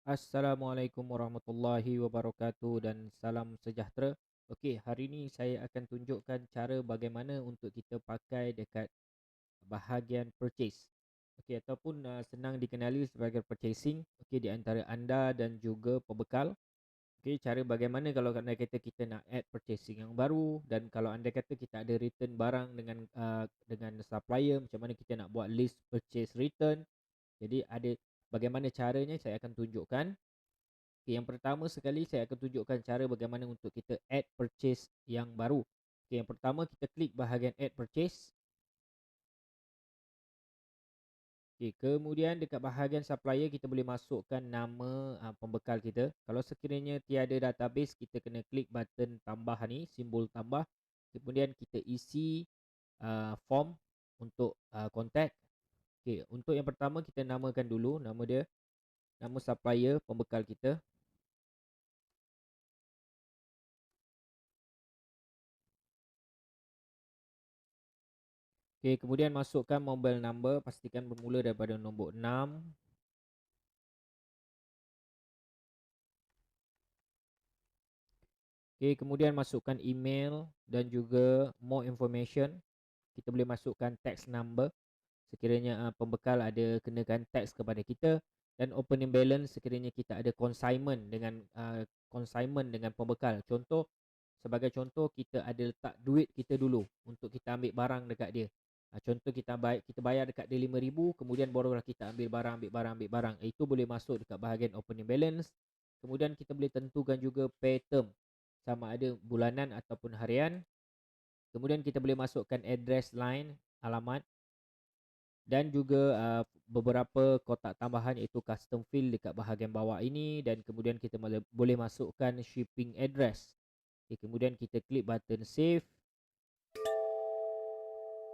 Assalamualaikum warahmatullahi wabarakatuh dan salam sejahtera. Okey, hari ini saya akan tunjukkan cara bagaimana untuk kita pakai dekat bahagian purchase. Okey, ataupun senang dikenali sebagai purchasing, okey, di antara anda dan juga pembekal. Okey, cara bagaimana kalau anda kata kita nak add purchasing yang baru, dan kalau anda kata kita ada return barang dengan supplier, macam mana kita nak buat list purchase return. Jadi ada bagaimana caranya saya akan tunjukkan. Okay, yang pertama sekali saya akan tunjukkan cara bagaimana untuk kita add purchase yang baru. Okay, yang pertama kita klik bahagian add purchase. Okay, kemudian dekat bahagian supplier kita boleh masukkan nama pembekal kita. Kalau sekiranya tiada database, kita kena klik button tambah ni, simbol tambah. Kemudian kita isi form untuk contact. Okay, untuk yang pertama kita namakan dulu nama dia, nama supplier pembekal kita. Okay, kemudian masukkan mobile number, pastikan bermula daripada nombor 6. Okay, kemudian masukkan email dan juga more information. Kita boleh masukkan tax number sekiranya pembekal ada kenakan tax kepada kita, dan opening balance sekiranya kita ada consignment dengan pembekal. Sebagai contoh kita ada letak duit kita dulu untuk kita ambil barang dekat dia. Contoh kita bayar dekat dia 5,000, kemudian barulah kita ambil barang. Itu boleh masuk dekat bahagian opening balance. Kemudian kita boleh tentukan juga pay term, sama ada bulanan ataupun harian. Kemudian kita boleh masukkan address line, alamat, dan juga beberapa kotak tambahan iaitu custom field dekat bahagian bawah ini, dan kemudian kita boleh masukkan shipping address. Okay, kemudian kita klik button save.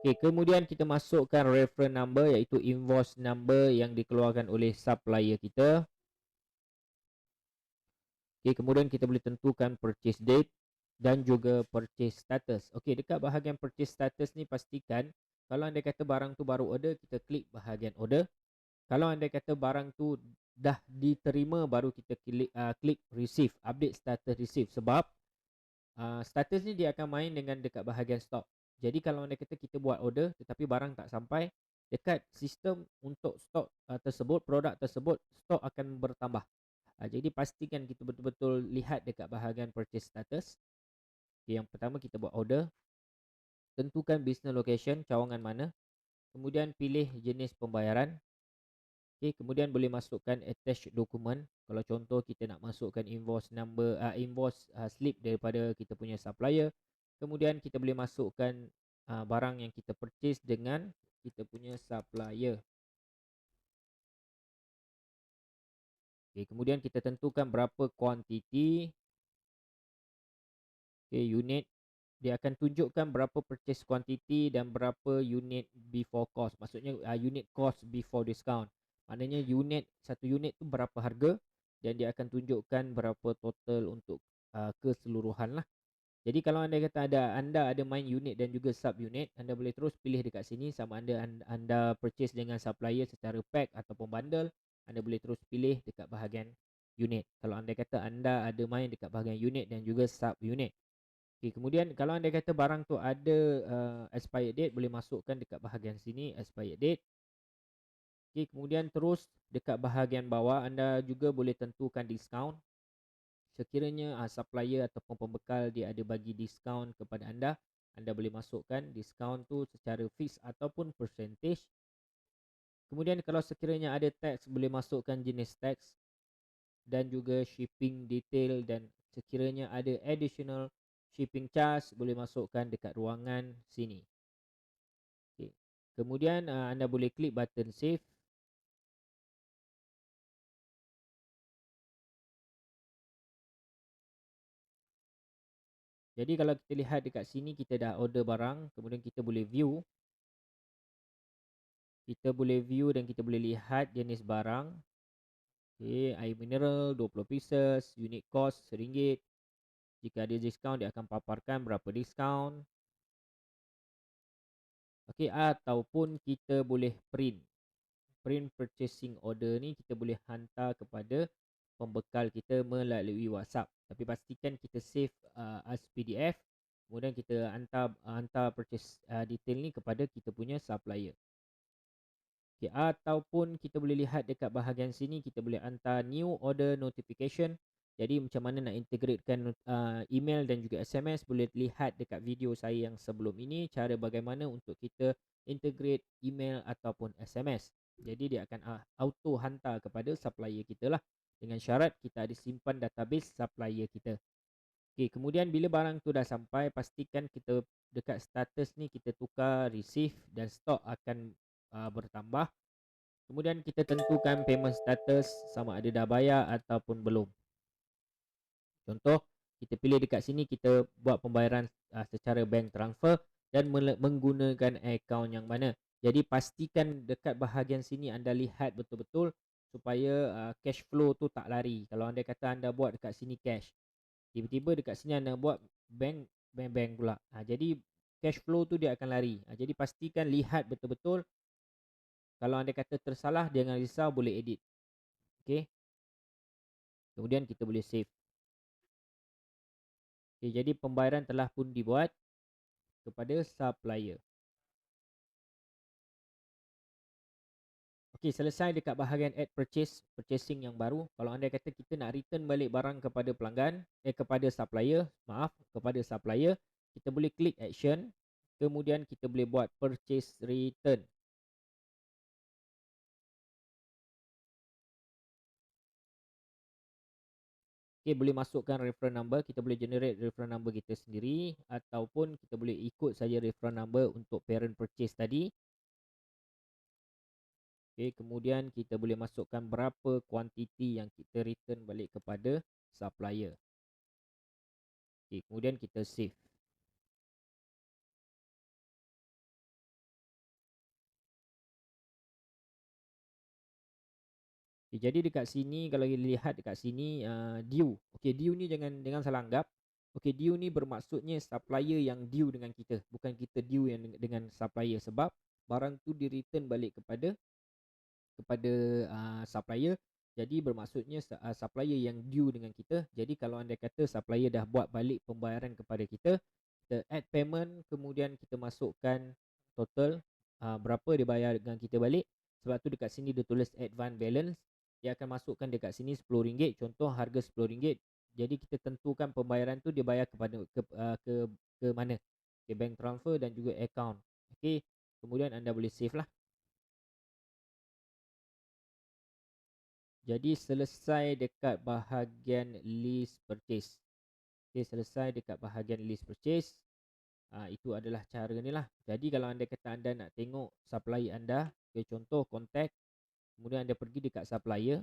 Okay, kemudian kita masukkan reference number iaitu invoice number yang dikeluarkan oleh supplier kita. Okay, kemudian kita boleh tentukan purchase date dan juga purchase status. Okey, dekat bahagian purchase status ni pastikan kalau anda kata barang tu baru order, kita klik bahagian order. Kalau anda kata barang tu dah diterima, baru kita klik receive, update status receive. Sebab status ni dia akan main dengan dekat bahagian stock. Jadi kalau anda kata kita buat order tetapi barang tak sampai, dekat sistem untuk stok tersebut, produk tersebut, stok akan bertambah. Jadi pastikan kita betul-betul lihat dekat bahagian purchase status. Okay, yang pertama kita buat order, tentukan business location, cawangan mana, kemudian pilih jenis pembayaran. Okay, kemudian boleh masukkan attach dokumen. Kalau contoh kita nak masukkan invoice number, invoice slip daripada kita punya supplier. Kemudian kita boleh masukkan barang yang kita purchase dengan kita punya supplier. Okay, kemudian kita tentukan berapa kuantiti. Okay, unit. Dia akan tunjukkan berapa purchase quantity dan berapa unit before cost. Maksudnya unit cost before discount. Maknanya satu unit tu berapa harga, dan dia akan tunjukkan berapa total untuk keseluruhan lah. Jadi kalau anda kata anda ada main unit dan juga sub unit, anda boleh terus pilih dekat sini sama ada anda purchase dengan supplier secara pack ataupun bundle. Anda boleh terus pilih dekat bahagian unit. Kalau anda kata anda ada main dekat bahagian unit dan juga sub unit. Okay, kemudian kalau anda kata barang tu ada expired date, boleh masukkan dekat bahagian sini expired date. Okay, kemudian terus dekat bahagian bawah anda juga boleh tentukan discount. Sekiranya supplier ataupun pembekal dia ada bagi diskaun kepada anda, anda boleh masukkan diskaun tu secara fix ataupun percentage. Kemudian kalau sekiranya ada tax, boleh masukkan jenis tax dan juga shipping detail, dan sekiranya ada additional shipping charge, boleh masukkan dekat ruangan sini. Okay. Kemudian anda boleh klik button save. Jadi kalau kita lihat dekat sini, kita dah order barang, kemudian kita boleh view. Kita boleh view dan kita boleh lihat jenis barang. Okay, air mineral 20 pieces, unit cost RM1. Jika ada diskaun, dia akan paparkan berapa diskaun. Okay, ataupun kita boleh print purchasing order ni, kita boleh hantar kepada pembekal kita melalui WhatsApp. Tapi pastikan kita save as PDF, kemudian kita hantar purchase detail ni kepada kita punya supplier. Okay, ataupun kita boleh lihat dekat bahagian sini, kita boleh hantar new order notification. Jadi macam mana nak integratekan email dan juga SMS, boleh lihat dekat video saya yang sebelum ini, cara bagaimana untuk kita integrate email ataupun SMS. Jadi dia akan auto hantar kepada supplier kita lah, dengan syarat kita ada simpan database supplier kita. Okay, kemudian bila barang tu dah sampai, pastikan kita dekat status ni kita tukar receive dan stok akan bertambah. Kemudian kita tentukan payment status, sama ada dah bayar ataupun belum. Contoh, kita pilih dekat sini, kita buat pembayaran secara bank transfer dan menggunakan akaun yang mana. Jadi pastikan dekat bahagian sini anda lihat betul-betul supaya cash flow tu tak lari. Kalau anda kata anda buat dekat sini cash, tiba-tiba dekat sini anda buat bank pula. Jadi cash flow tu dia akan lari. Jadi pastikan lihat betul-betul. Kalau anda kata tersalah, jangan risau, boleh edit. Okay. Kemudian kita boleh save. Okay, jadi pembayaran telah pun dibuat kepada supplier. Okey, selesai dekat bahagian add purchasing yang baru. Kalau anda kata kita nak return balik barang kepada pelanggan, kepada supplier, kepada supplier, kita boleh klik action, kemudian kita boleh buat purchase return. Okey, boleh masukkan reference number, kita boleh generate reference number kita sendiri, ataupun kita boleh ikut saja reference number untuk parent purchase tadi. Okay, kemudian kita boleh masukkan berapa kuantiti yang kita return balik kepada supplier. Okay, kemudian kita save. Okay, jadi dekat sini, kalau kita lihat dekat sini due. Okay, due ni jangan salah anggap. Okay, due ni bermaksudnya supplier yang due dengan kita, bukan kita due yang dengan supplier, sebab barang tu di return balik kepada supplier. Jadi bermaksudnya supplier yang due dengan kita. Jadi kalau anda kata supplier dah buat balik pembayaran kepada kita, kita add payment, kemudian kita masukkan total berapa dia bayar dengan kita balik. Sebab tu dekat sini dia tulis advance balance, dia akan masukkan dekat sini RM10, contoh harga RM10. Jadi kita tentukan pembayaran tu dia bayar kepada ke mana, ke bank transfer dan juga account. Okey, kemudian anda boleh save lah. Jadi selesai dekat bahagian list purchase. Okay, selesai dekat bahagian list purchase. Itu adalah cara ni lah. Jadi kalau anda kata anda nak tengok supplier anda, okay, contoh contact, kemudian anda pergi dekat supplier,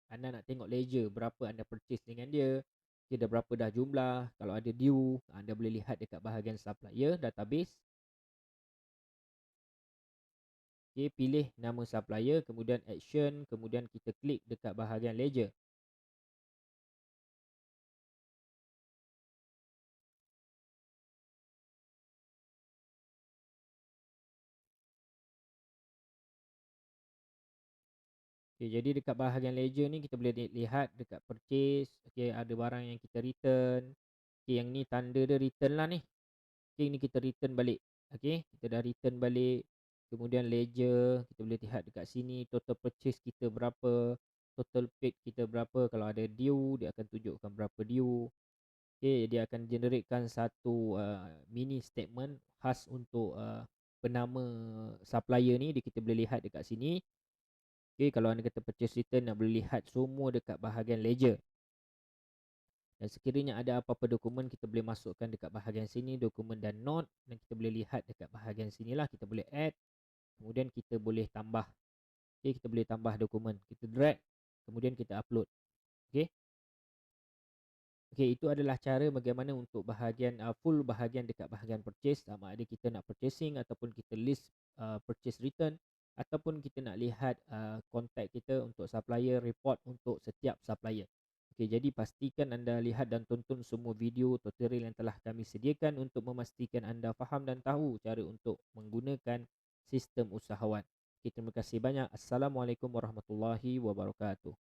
anda nak tengok ledger berapa anda purchase dengan dia, okay, dah berapa dah jumlah. Kalau ada due, anda boleh lihat dekat bahagian supplier database. Okay, pilih nama supplier, kemudian action, kemudian kita klik dekat bahagian ledger. Okay, jadi dekat bahagian ledger ni kita boleh lihat dekat purchase. Okay, ada barang yang kita return. Okay, yang ni tanda dia return lah ni. Okay, ni kita return balik. Okay, kita dah return balik. Kemudian ledger, kita boleh lihat dekat sini total purchase kita berapa, total paid kita berapa. Kalau ada due, dia akan tunjukkan berapa due. Okay, dia akan generatekan satu mini statement khas untuk penama supplier ni. Kita boleh lihat dekat sini. Okay, kalau anda kata purchase return, anda boleh lihat semua dekat bahagian ledger. Dan sekiranya ada apa-apa dokumen, kita boleh masukkan dekat bahagian sini, dokumen dan note. Dan kita boleh lihat dekat bahagian sinilah, kita boleh add. Kemudian kita boleh tambah. Okay, kita boleh tambah dokumen. Kita drag, kemudian kita upload. Okay. Okay, itu adalah cara bagaimana untuk bahagian full bahagian dekat bahagian purchase. Sama ada kita nak purchasing ataupun kita list purchase return, ataupun kita nak lihat kontak kita untuk supplier, report untuk setiap supplier. Okey, jadi pastikan anda lihat dan tonton semua video tutorial yang telah kami sediakan untuk memastikan anda faham dan tahu cara untuk menggunakan sistem usahawan. Okey, terima kasih banyak. Assalamualaikum warahmatullahi wabarakatuh.